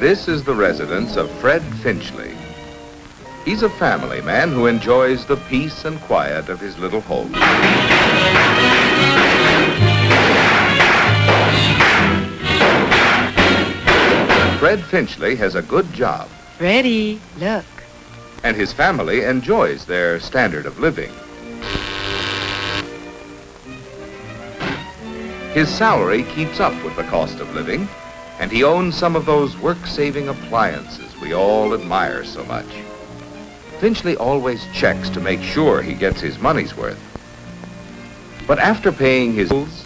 This is the residence of Fred Finchley. He's a family man who enjoys the peace and quiet of his little home. Fred Finchley has a good job. Freddie, look. And his family enjoys their standard of living. His salary keeps up with the cost of living, and he owns some of those work-saving appliances we all admire so much. Finchley always checks to make sure he gets his money's worth. But after paying his bills,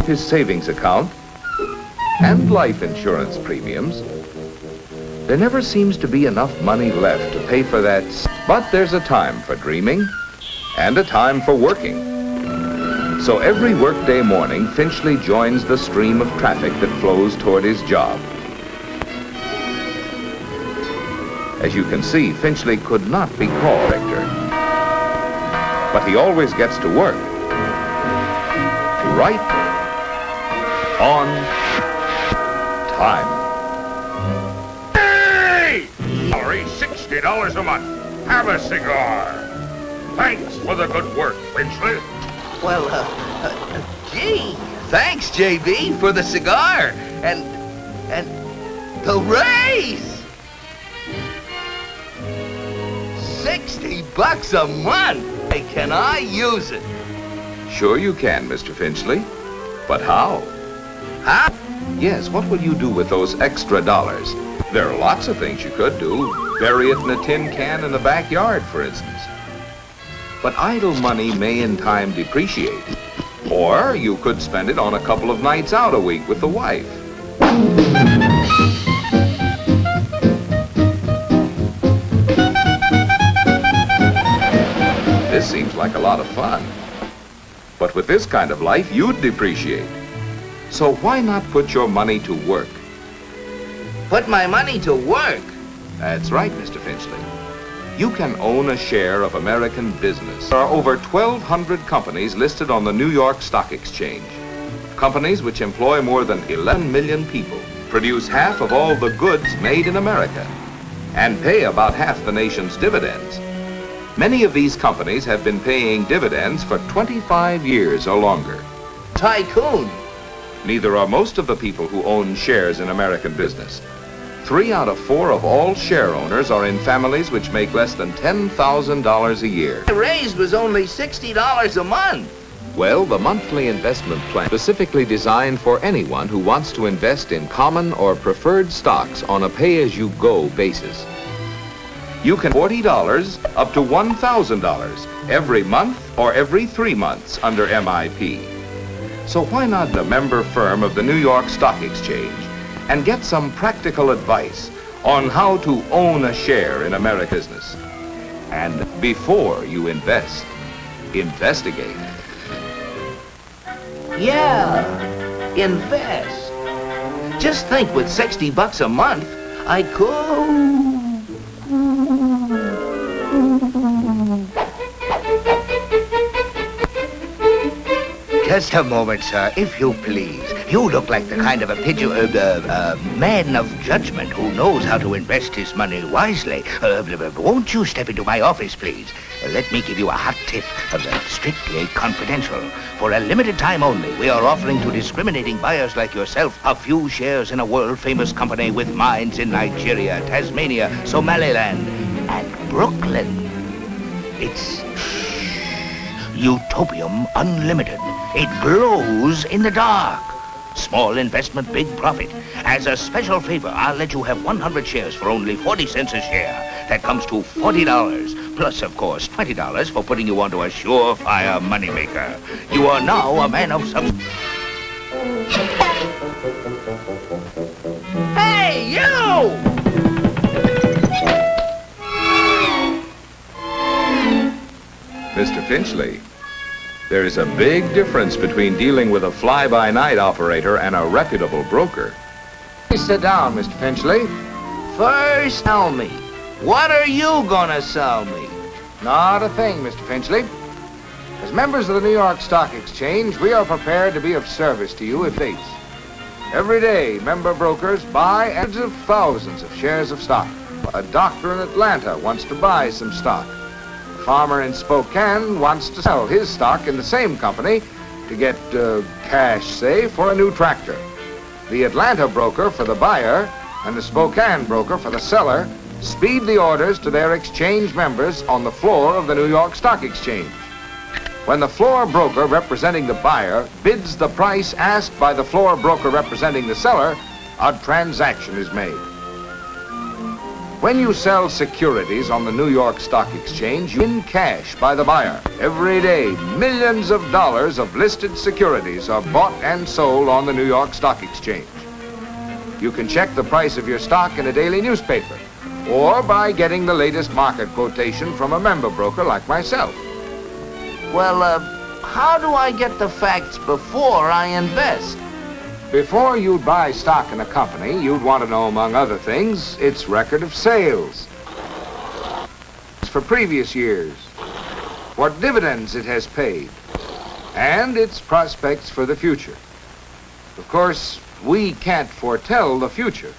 his savings account, and life insurance premiums, there never seems to be enough money left to pay for that. But there's a time for dreaming and a time for working. So every workday morning, Finchley joins the stream of traffic that flows toward his job. As you can see, Finchley could not be called director, but he always gets to work. Right on time. Hey! Salary $60 a month. Have a cigar. Thanks for the good work, Finchley. Well, gee, thanks, JB, for the cigar and the raise. $60 a month. Hey, can I use it? Sure you can, Mr. Finchley. But how? How? Yes, what will you do with those extra dollars? There are lots of things you could do. Bury it in a tin can in the backyard, for instance. But idle money may in time depreciate. Or you could spend it on a couple of nights out a week with the wife. This seems like a lot of fun. But with this kind of life, you'd depreciate. So why not put your money to work? Put my money to work? That's right, Mr. Finchley. You can own a share of American business. There are over 1,200 companies listed on the New York Stock Exchange. Companies which employ more than 11 million people, produce half of all the goods made in America, and pay about half the nation's dividends. Many of these companies have been paying dividends for 25 years or longer. Tycoon. Neither are most of the people who own shares in American business. 3 out of 4 of all share owners are in families which make less than $10,000 a year. The raise was only $60 a month. Well, the monthly investment plan is specifically designed for anyone who wants to invest in common or preferred stocks on a pay-as-you-go basis. You can $40 up to $1,000 every month or every 3 months under MIP. So why not a member firm of the New York Stock Exchange and get some practical advice on how to own a share in American business? And before you invest, investigate. Yeah, invest. Just think, with $60 a month, I could... Just a moment, sir, if you please. You look like the kind of a man of judgment who knows how to invest his money wisely. Won't you step into my office, please? Let me give you a hot tip, strictly confidential. For a limited time only, we are offering to discriminating buyers like yourself a few shares in a world-famous company with mines in Nigeria, Tasmania, Somaliland, and Brooklyn. It's Utopium Unlimited. It glows in the dark. Small investment, big profit. As a special favor, I'll let you have 100 shares for only 40 cents a share. That comes to $40. Plus, of course, $20 for putting you onto a surefire moneymaker. You are now a man of substance. Hey, you! Mr. Finchley, there is a big difference between dealing with a fly-by-night operator and a reputable broker. Please sit down, Mr. Finchley. First, tell me, what are you gonna sell me? Not a thing, Mr. Finchley. As members of the New York Stock Exchange, we are prepared to be of service to you if dates. Every day, member brokers buy hundreds of thousands of shares of stock. A doctor in Atlanta wants to buy some stock. A farmer in Spokane wants to sell his stock in the same company to get cash, say, for a new tractor. The Atlanta broker for the buyer and the Spokane broker for the seller speed the orders to their exchange members on the floor of the New York Stock Exchange. When the floor broker representing the buyer bids the price asked by the floor broker representing the seller, a transaction is made. When you sell securities on the New York Stock Exchange, you win cash by the buyer. Every day, millions of dollars of listed securities are bought and sold on the New York Stock Exchange. You can check the price of your stock in a daily newspaper, or by getting the latest market quotation from a member broker like myself. Well, how do I get the facts before I invest? Before you'd buy stock in a company, you'd want to know, among other things, its record of sales for previous years, what dividends it has paid, and its prospects for the future. Of course, we can't foretell the future,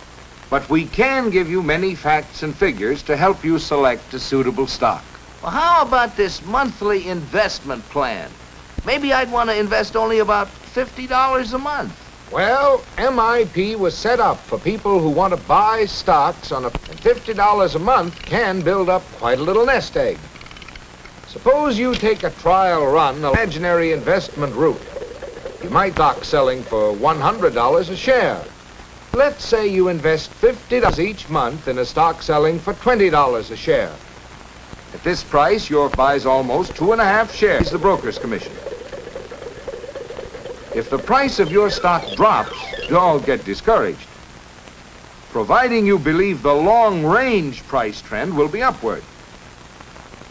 but we can give you many facts and figures to help you select a suitable stock. Well, how about this monthly investment plan? Maybe I'd want to invest only about $50 a month. Well, MIP was set up for people who want to buy stocks on and $50 a month can build up quite a little nest egg. Suppose you take a trial run of imaginary investment route. You might stock selling for $100 a share. Let's say you invest $50 each month in a stock selling for $20 a share. At this price, your buys almost 2.5 shares the broker's commission. If the price of your stock drops, don't get discouraged, providing you believe the long-range price trend will be upward.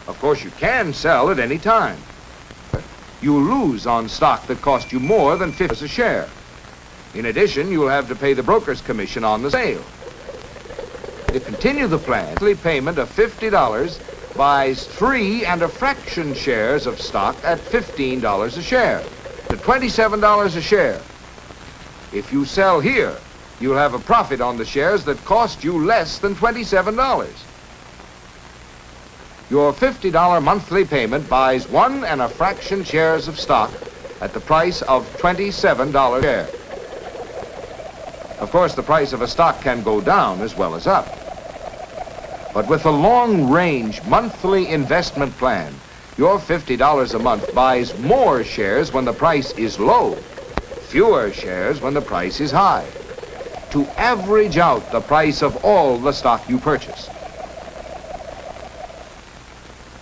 Of course, you can sell at any time. You lose on stock that cost you more than $50 a share. In addition, you'll have to pay the broker's commission on the sale. To continue the plan, monthly payment of $50 buys 3 1/2 shares of stock at $15 a share. To $27 a share. If you sell here, you'll have a profit on the shares that cost you less than $27. Your $50 monthly payment buys 1 1/2 shares of stock at the price of $27 a share. Of course, the price of a stock can go down as well as up. But with a long-range monthly investment plan, your $50 a month buys more shares when the price is low, fewer shares when the price is high, to average out the price of all the stock you purchase.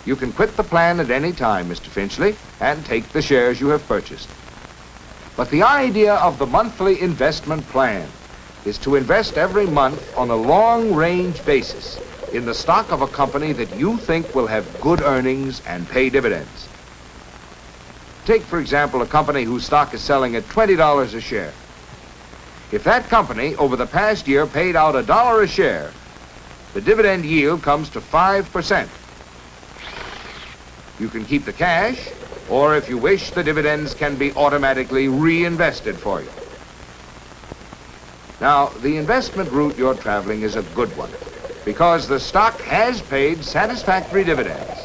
You can quit the plan at any time, Mr. Finchley, and take the shares you have purchased. But the idea of the monthly investment plan is to invest every month on a long-range basis in the stock of a company that you think will have good earnings and pay dividends. Take, for example, a company whose stock is selling at $20 a share. If that company, over the past year, paid out $1 a share, the dividend yield comes to 5%. You can keep the cash, or if you wish, the dividends can be automatically reinvested for you. Now, the investment route you're traveling is a good one, because the stock has paid satisfactory dividends.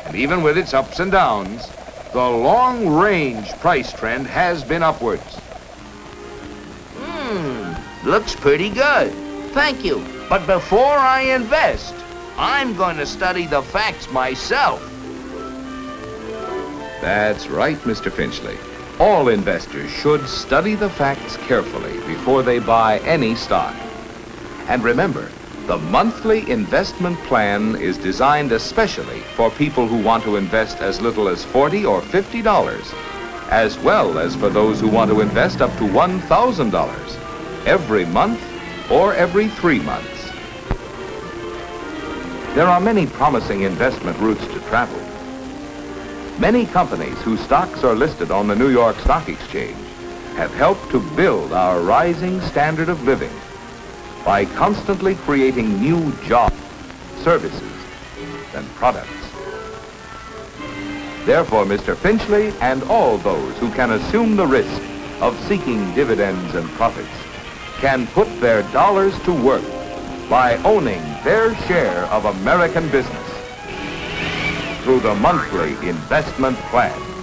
And even with its ups and downs, the long-range price trend has been upwards. Looks pretty good. Thank you. But before I invest, I'm going to study the facts myself. That's right, Mr. Finchley. All investors should study the facts carefully before they buy any stock. And remember, the monthly investment plan is designed especially for people who want to invest as little as $40 or $50, as well as for those who want to invest up to $1,000 every month or every 3 months. There are many promising investment routes to travel. Many companies whose stocks are listed on the New York Stock Exchange have helped to build our rising standard of living by constantly creating new jobs, services, and products. Therefore, Mr. Finchley and all those who can assume the risk of seeking dividends and profits can put their dollars to work by owning their share of American business through the monthly investment plan.